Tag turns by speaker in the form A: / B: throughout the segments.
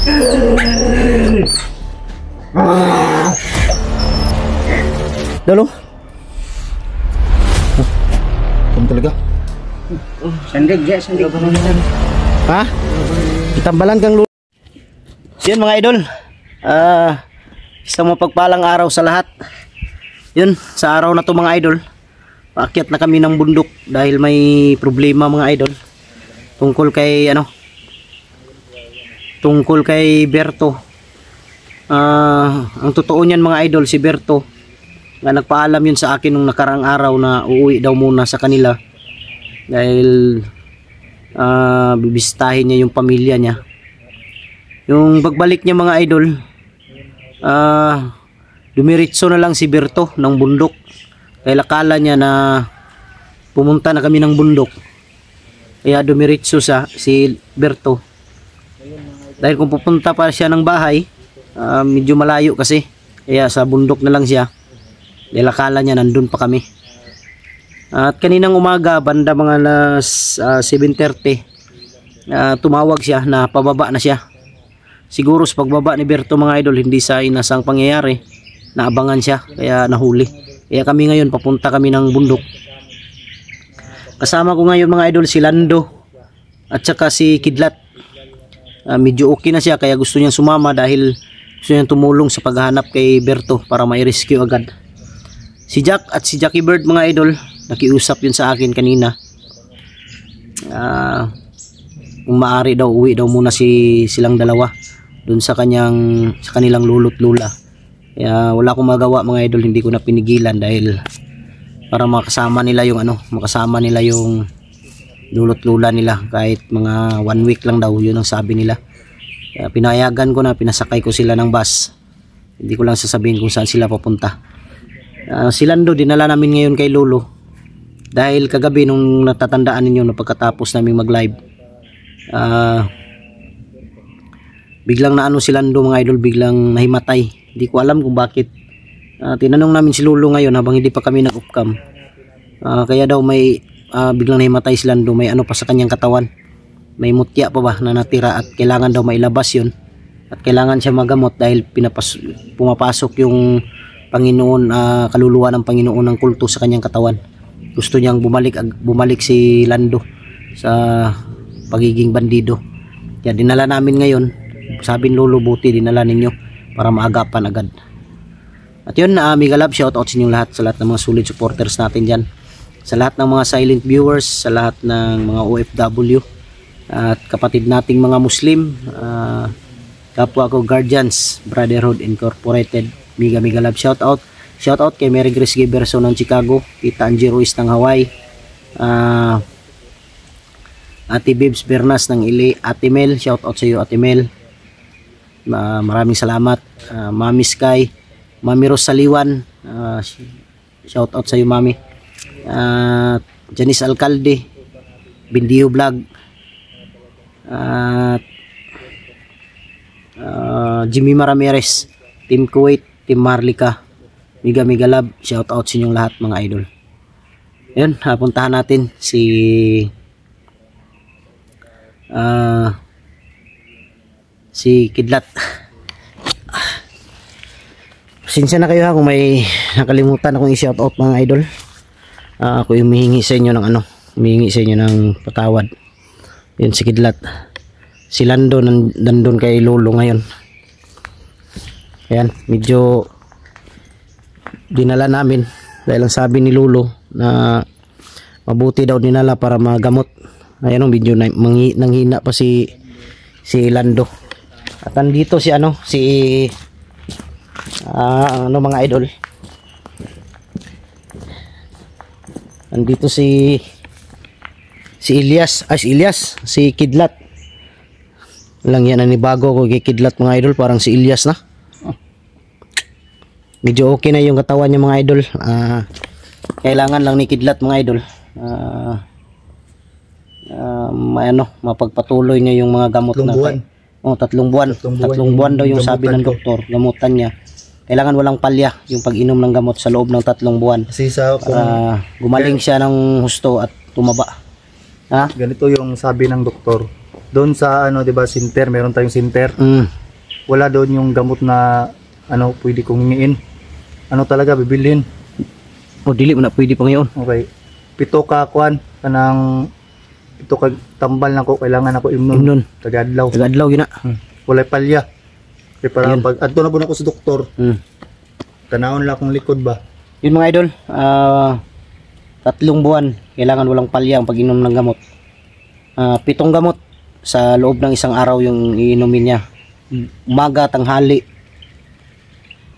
A: Dalo. Kamu talaga?
B: Sandig, ya, sandig.
A: Ha? Itambalan kang lulo. So yun mga idol. Isang mapagpalang araw sa lahat. Yun, sa araw na to mga idol, paakyat na kami ng bundok dahil may problema mga idol. Tungkol kay tungkol kay Berto. Ang totoo niyan mga idol, si Berto nga nagpaalam yun sa akin nung nakaraang araw na uuwi daw muna sa kanila dahil bibisitahin niya yung pamilya niya. Yung pagbalik niya mga idol, dumiritso na lang si Berto ng bundok dahil akala niya na pumunta na kami ng bundok, kaya dumiritso si Berto dahil kung pupunta pa siya ng bahay, medyo malayo kasi, kaya sa bundok na lang siya dahil akala niya nandun pa kami. At kaninang umaga banda mga alas 7:30, tumawag siya na pababa na siya. Siguro sa pagbaba ni Berto mga idol, hindi sa inasang pangyayari, naabangan siya kaya nahuli. Kaya kami ngayon papunta kami ng bundok. Kasama ko ngayon mga idol si Lando at saka si Kidlat. Medyo okay na siya kaya gusto niyang sumama dahil gusto niyang tumulong sa paghahanap kay Berto para mai-rescue agad. Si Jack at si Jackie Bird mga idol, nakiusap yun sa akin kanina. Kung maaari daw uwi daw muna silang dalawa dun sa kanilang lolo't lula. Kaya wala akong magawa mga idol, hindi ko na pinigilan dahil para makasama nila yung lolo't lula nila kahit mga 1 week lang daw, yun ang sabi nila. Kaya pinayagan ko na, pinasakay ko sila ng bus. Hindi ko lang sasabihin kung saan sila papunta. Si Lando dinala namin ngayon kay Lolo dahil kagabi nung natatandaan ninyo na pagkatapos namin mag live, biglang naano si Lando mga idol, biglang nahimatay. Hindi ko alam kung bakit. Tinanong namin si Lolo ngayon habang hindi pa kami nag-off-cam, kaya daw may biglang nahimatay si Lando, may ano pa sa kanyang katawan, may mutya pa ba na natira at kailangan daw mailabas yun at kailangan siya magamot dahil pumapasok yung Panginoon, kaluluwa ng Panginoon ng kulto sa kanyang katawan. Gusto niyang bumalik si Lando sa pagiging bandido. Kaya dinala namin ngayon. Sabi ni Lolo, buti dinala ninyo para maagapan agad. At yun, mega love, shoutout sa inyong lahat, sa lahat ng mga solid supporters natin dyan, sa lahat ng mga silent viewers, sa lahat ng mga OFW at kapatid nating mga Muslim, kapwa ko Guardians Brotherhood Incorporated. Mega love, shoutout kay Mary Grace Giberson ng Chicago, Tita Angie Ruiz ng Hawaii, Ate Bibs Bernas ng Ili, Ate Mel, shoutout sa iyo Ate Mel, maraming salamat. Mami Sky, Mami Rosaliwan, shoutout sa iyo Mami, Janice Alcalde, Bindiyo Vlog, Jimmy Ramirez, Team Kuwait, Team Marlica, mega love, shout out sa inyong lahat mga idol. Ayun, puntahan natin si Kidlat. Pasensya na kayo kung may nakalimutan akong i-shout out mga idol. Ako yung humihingi sa inyo ng patawad. Yun si Kidlat. Si Lando nandun kay Lolo ngayon. Ayan, medyo dinala namin dahil ang sabi ni Lolo na mabuti daw dinala para magamot. Ayan, medyo nanghina pa si Lando. At andito si mga idol. Andito si Ilyas, si Kidlat. Lang yan ni bago ko kay Kidlat mga idol, parang si Ilyas na. Medyo okay na yung katawan niya mga idol. Kailangan lang ni Kidlat mga idol, mapagpatuloy niya yung mga gamot na 3 buwan. 3 buwan daw yung sabi ng doktor, gamutan niya. Kailangan walang palya yung pag-inom ng gamot sa loob ng 3 buwan.
C: Kasi
A: gumaling siya ng husto at tumaba.
C: Ganito yung sabi ng doktor, doon sa ano, 'di ba, center, meron tayong center. Wala doon yung gamot na ano pwede kong hingiin. Ano talaga bibilhin.
A: O dili mo na pwede pa ngayon.
C: Okay. 7 ka kuan kanang 7 ka tambal nako kailangan ako imnon.
A: Imnon.
C: Tagadlaw.
A: Tagadlaw gina.
C: Walay palya. Kaya para
A: Yan.
C: pag adto na po ako sa doktor, tanawon lang akong likod ba.
A: Yun mga idol, 3 buwan kailangan walang palya ang pag-inom ng gamot. 7 gamot sa loob ng isang araw yung iinumin niya. Umaga, tanghali.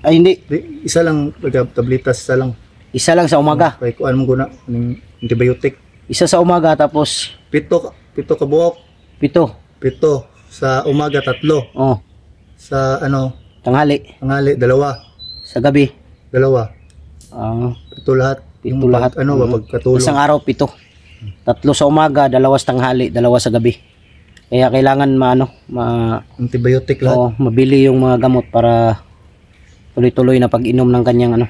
A: Ay hindi,
C: Isa lang tabletas, isa lang.
A: isa lang sa umaga.
C: Kay kuan mo guna ning antibiotic.
A: Isa sa umaga tapos
C: 7 ka buok.
A: 7.
C: 7 sa umaga 3.
A: Oh,
C: Sa ano,
A: tanghali.
C: tanghali 2.
A: Sa gabi.
C: 2. Ito lahat.
A: 7
C: Yung
A: lahat.
C: Ano ba pagkatulog.
A: Isang araw 7. 3 sa umaga, 2 sa tanghali, 2 sa gabi. Kaya kailangan
C: Antibiotic lahat.
A: mabili yung mga gamot para tuloy-tuloy na pag-inom ng kanyang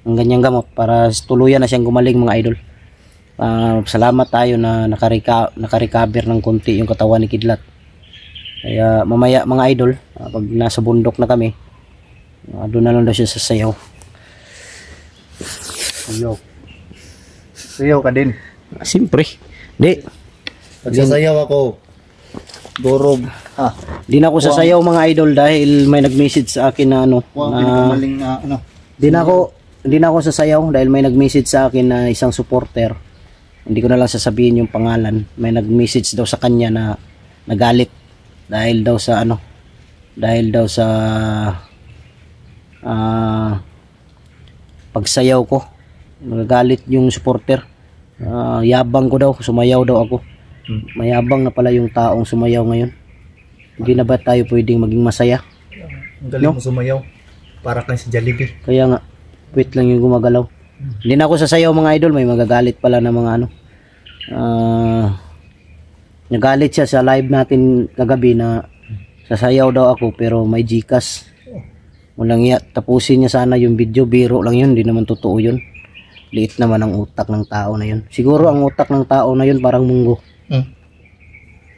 A: ng kanyang gamot para tuluyan na siyang gumaling mga idol. Salamat tayo na naka-recover ng konti yung katawan ni Kidlat. Kaya mamaya mga idol, pag nasa bundok na kami, doon na lang daw siya sa sayaw.
C: Sayaw ka din.
A: Siyempre. Di.
C: Pagsasayaw ako. Dorob.
A: Di na ako sasayaw mga idol dahil may nag-message sa akin na
C: Pinakamaling na ano.
A: Di na ako sasayaw dahil may nag-message sa akin na isang supporter. Hindi ko na lang sasabihin yung pangalan. May nag-message daw sa kanya na nagalit dahil daw sa pagsayaw ko. Nagagalit yung supporter. Yabang ko daw, sumayaw daw ako. Mayabang na pala yung taong sumayaw ngayon. Hindi na ba tayo pwedeng maging masaya?
C: Ang galing mo sumayaw. Para kang si Jollibee.
A: Kaya nga, wait lang yung gumagalaw. Hindi na ako sasayaw mga idol. May magagalit pala na mga nagalit siya sa live natin kagabi na sasayaw daw ako pero may Gcash. Walang iya. Tapusin niya sana yung video. Biro lang yun. Hindi naman totoo yun. Liit naman ang utak ng tao na yun. Siguro ang utak ng tao na yun parang munggo.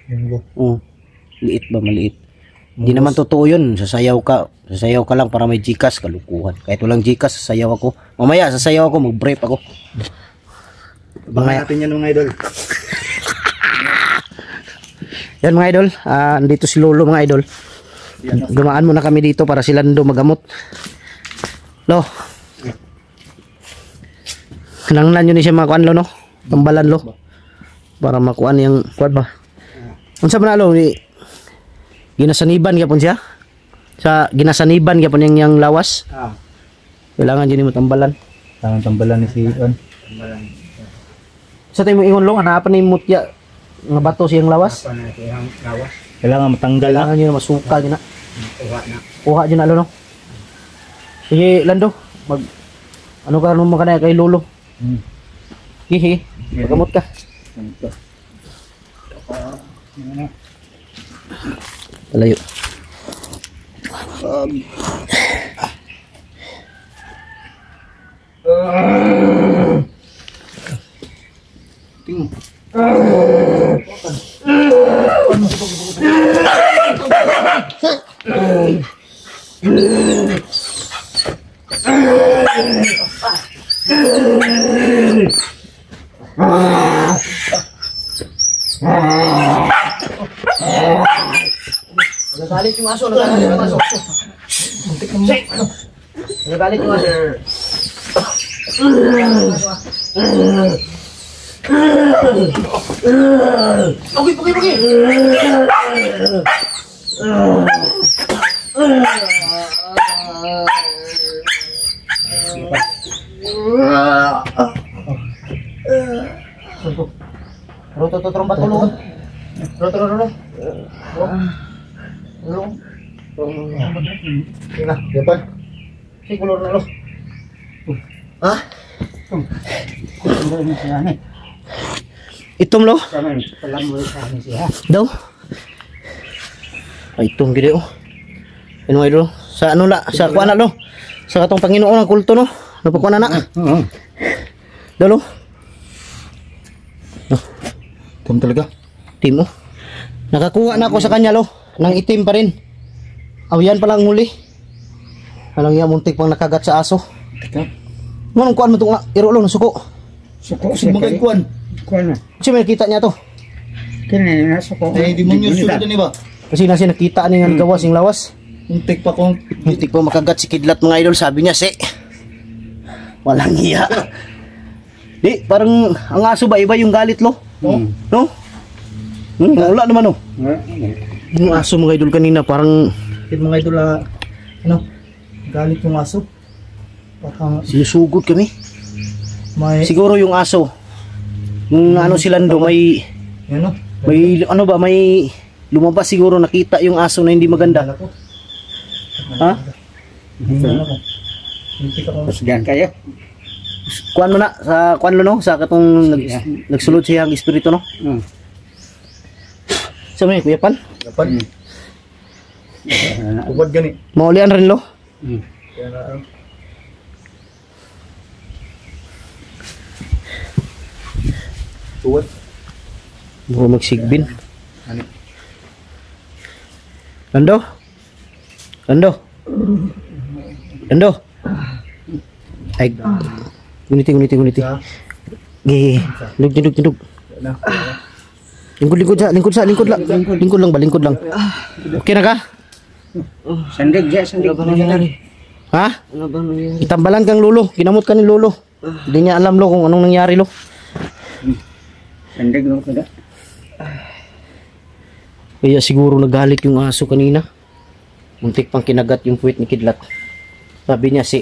C: Munggo.
A: Liit ba? Maliit. Hindi naman totoo yun. Sasayaw ka lang para may Gcash. Kalukuhan. Kahit walang Gcash, sasayaw ako. Mamaya, sasayaw ako. Mag-brief ako.
C: Bangay natin yan mga idol.
A: Yan mga idol. Andito si Lolo mga idol. Dumaan muna kami dito para sila nando magamot. Lo. Kinanglan nyo ni siya makuan lo no? Tambalan lo. Para makuan yung kuan ba? Unsa man lo ni ginasaniban gyapon siya? Sa ginasaniban gyapon yang lawas? Kailangan yun mo tambalan.
C: Tangan tambalan ni si Juan.
A: Sa tayo mo ingon long hanapan ni mutya nga bato siyang lawas.
C: Kailangan matanggal na.
A: Kailangan nyo na masuka nyo na. Kuha nyo na lo no? Sige Lando, ano ka naman ka na kay Lolo? Sige, magamot ka. Palayo. Nagagalit yung aso, nagagalit yung aso. Nagagalit yung aso. Pugi. Turun ba tulong? Turun.
C: Ina, depan.
A: Si kulor na lo. Itom lo? Daw? Ay, itom gede oh. Ano ay lo? Sa ano la? Sa kuan na lo? Sa katong Panginoon ng kulto no? Napakuan na na? Daw lo?
C: Tum talaga.
A: Timo. Nakakuha na ako sa kanya lo, ng itim pa rin. Aw yan pala ang huli. Alang yan, muntik pang nakagat sa aso. Anong kuan mo itong iro lo, nasuko?
B: Suko
C: Kasi mga kuan.
B: Kuan na.
A: Kasi may nakita niya to.
B: Kini na suko.
C: Eh, demonyo sulod ni ba?
A: Kasi nasi nakita ni nga gawas yung lawas.
C: Muntik pa kung
A: Muntik pa makagat si Kidlat mga idol, sabi niya si. Walang hiya. Di, parang ang aso ba iba yung galit lo? No? Wala naman oh. Yung aso mga idol kanina parang
C: mga idol ano, galit yung aso. Parang
A: sinusugod kami.
C: may
A: Siguro yung aso. Yung ano si Lando may
C: ano,
A: ano ba may lumabas siguro nakita yung aso na hindi maganda.
C: dala ko.
A: Ha?
C: Dala ko. Muntik ako.
B: Pasgan kayo.
A: Kuan mo na sa kuan lo no sa katong nagsulod siya ang espiritu no. Sa may kuya pan.
C: Dapat. Ubod gani.
A: Maulian rin lo.
C: Kaya na Ubod.
A: Buro magsigbin.
C: Ano?
A: Lando. Lando. Lando. Ay. Guniti.
C: Sa
A: Gi. Dug.
C: na.
A: Lingkod lang. Lingkod lang. Okay na ka?
B: Sandig ja, sandig.
A: Ha? Itambalan kang lolo. Ginamot ka ni lolo. Hindi niya alam lo kung anong nangyari lo.
B: Sandig mo kada.
A: Kaya siguro nagalit yung aso kanina. Muntik pang kinagat yung puwit ni Kidlat. Sabi niya si.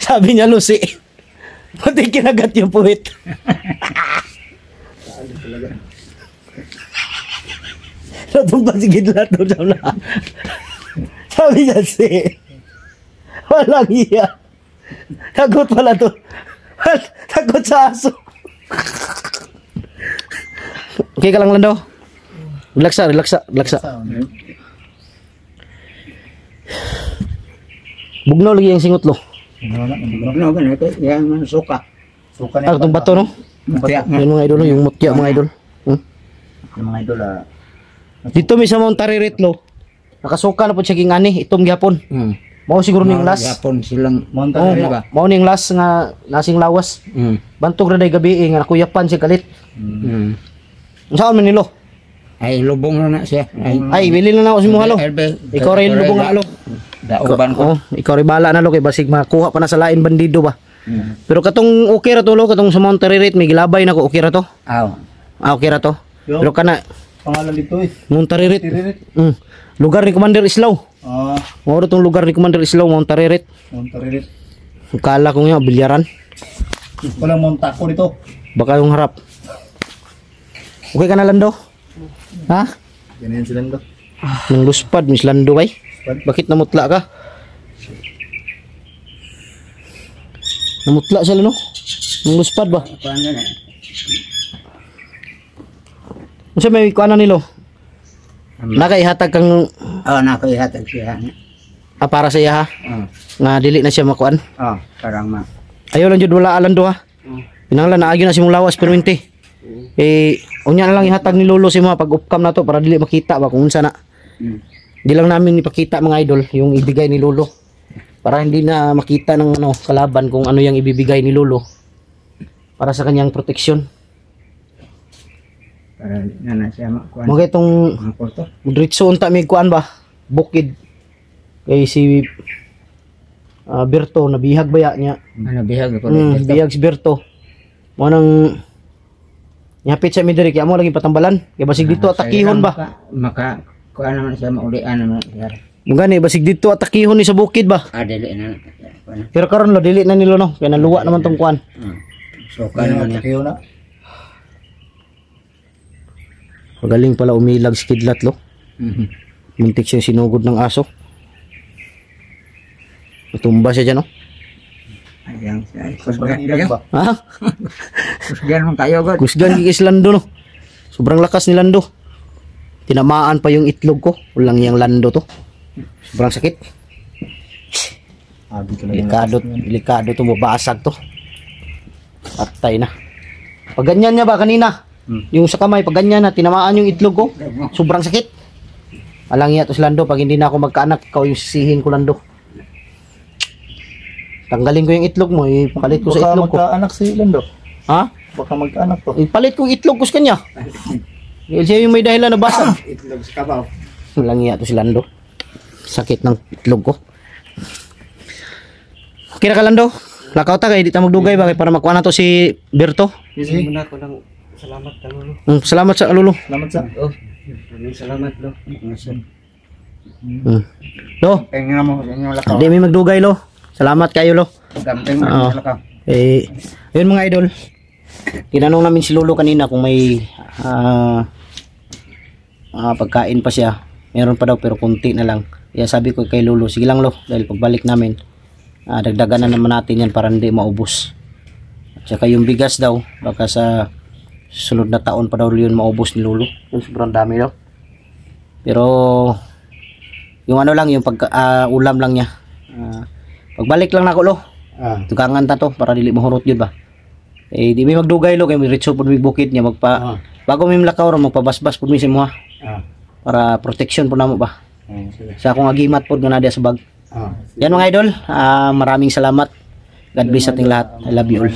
A: Sabi niya Lucy. Muntik kinagat yung puwit. Natumba si Kidlat doon na. Sabi niya si. Walang iya. Takot pala to. Takot sa aso. Okay ka lang Lando. Relaxa. Bugnaw lagi yung singot lo.
B: Ano ba na ito? Yan man suka.
C: Suka
A: Ah, itong bato no.
B: Mutya nga.
A: Yan mga idol, yung mutya mga idol.
C: Yung mga idol
A: Dito may sa Mount Taririt lo. Nakasuka na po siya king ani itong gihapon. Mao siguro ning last.
B: Yapon silang
C: Monta
A: Oh,
C: ba?
A: mao ning last nga nasing lawas. Bantog ra day gabi nga nakuyapan siya kalit. Saan man nilo?
B: Ay lubong na siya.
A: Ay, bili na ako si Muhalo. Ikaw rin lubong na alo.
B: Dauban ko.
A: Oh, ikaw rin bala na lo kay basig makuha pa na sa lain bandido ba. Pero katong okay ra to lo, katong sa Mount Taririt may gilabay na ko okay ra to.
B: Aw.
A: Ah, okay ra to.
C: Yo.
A: Pero kana
C: Pangalan dito
A: Mount Taririt.
C: Tiririt.
A: Lugar ni Commander Islaw.
C: Ah,
A: Mao tong lugar ni Commander Islaw, Mount Taririt.
C: Montaririt.
A: Kala ko nga bilyaran.
C: Walang montako dito.
A: Baka yung harap. Okay ka na Lando? Ha?
C: Ganyan sila nito.
A: Nang luspad, Miss Lando kay? Bakit namutla ka? Namutla sila no? Nang luspad ba?
B: Paano na?
A: Kasi may kuana nilo. Nakaihatag kang
B: Oh, nakihatag siya.
A: para sa iya ha? Nga dili na siya makuan.
B: Oh, parang ma.
A: Ayaw lang jud wala Lando ha? Pinanglan naagyo na si mong lawas perminti. Unya na lang ihatag ni Lolo si mga pag-upcam na to para dili makita ba kung unsa na. Di lang namin ipakita mga idol yung ibigay ni Lolo. Para hindi na makita ng ano kalaban kung ano yung ibibigay ni Lolo. Para sa kanyang proteksyon.
B: Para na siya makuha.
A: Mga itong
B: Mga porto.
A: diretso unta may kuan ba? Bukid. Kay si Berto nabihag baya niya.
B: Ano bihag ko.
A: Bihag si Berto. Mo nang nyapit sa midiri kaya mo lagi patambalan. Kay basig dito atakihon ba?
B: Maka kuha naman siya maulian naman siya.
A: Mugani basig dito atakihon ni sa bukid ba?
B: Dili na.
A: Pero karon lo dili na nilo no. Kaya naluwa naman tong kuan.
B: Suka naman niya.
C: Kayo na.
A: Magaling pala umilag si Kidlat lo. Muntik siyang sinugod ng aso. Natumba siya dyan no.
B: Ayang siya.
C: Sobrang ilag ba?
A: Ha?
B: Kusgan mong kayo god.
A: Kusgan kikis Lando no. Sobrang lakas ni Lando. Tinamaan pa yung itlog ko. Walang yung Lando to. Sobrang sakit.
C: Dito na yung
A: Delikado to. Mabasag to. Patay na. Pag ganyan niya ba kanina? Yung sa kamay, pag ganyan na, tinamaan yung itlog ko. Sobrang sakit. Alang iya to si Lando, pag hindi na ako magkaanak, ikaw yung sisihin ko, Lando. Tanggalin ko yung itlog mo, ipalit ko sa
C: Baka
A: itlog ko.
C: magkaanak si Lando.
A: Ha?
C: Baka magkaanak to.
A: Ipalit ko yung itlog ko sa kanya. Siya yung may dahilan na basag.
B: Itlog sa kabaw.
A: Walang iya to si Lando. Sakit ng itlog ko. Okay na ka, Lando? Lakaw ta kay di ta magdugay ba kay para makuha na to si Berto.
C: Sige.
B: Muna ko lang salamat ka Lolo.
A: Salamat sa Lolo.
C: Salamat sa.
B: Maraming salamat Lo.
A: Lo,
B: Pengen na mo sa inyong lakaw.
A: hindi may magdugay, Lo. Salamat kayo, Lo.
B: Gamping mo
A: Oo.
B: sa lakaw.
A: Ayun mga idol. Tinanong namin si Lolo kanina kung may pagkain pa siya. Meron pa daw pero konti na lang. Kaya sabi ko kay Lolo, sige lang, Lo, dahil pagbalik namin dagdagan na naman natin yan para hindi maubos. At saka yung bigas daw, baka sa sunod na taon pa daw yun maubos ni Lolo. Yung sobrang dami daw. Pero yung ano lang, yung ulam lang niya. Pagbalik lang na ko, Lo. Tugangan ta to para dili mahurot yun ba. Di may magdugay, Lo, kay may ritso po may bukid niya bago may lakaw ro magpabasbas pud mi sa mo para protection po namo ba. Sa akong agimat pod nga na sa bag. Yan mga idol, maraming salamat. God bless ating lahat. I love you all.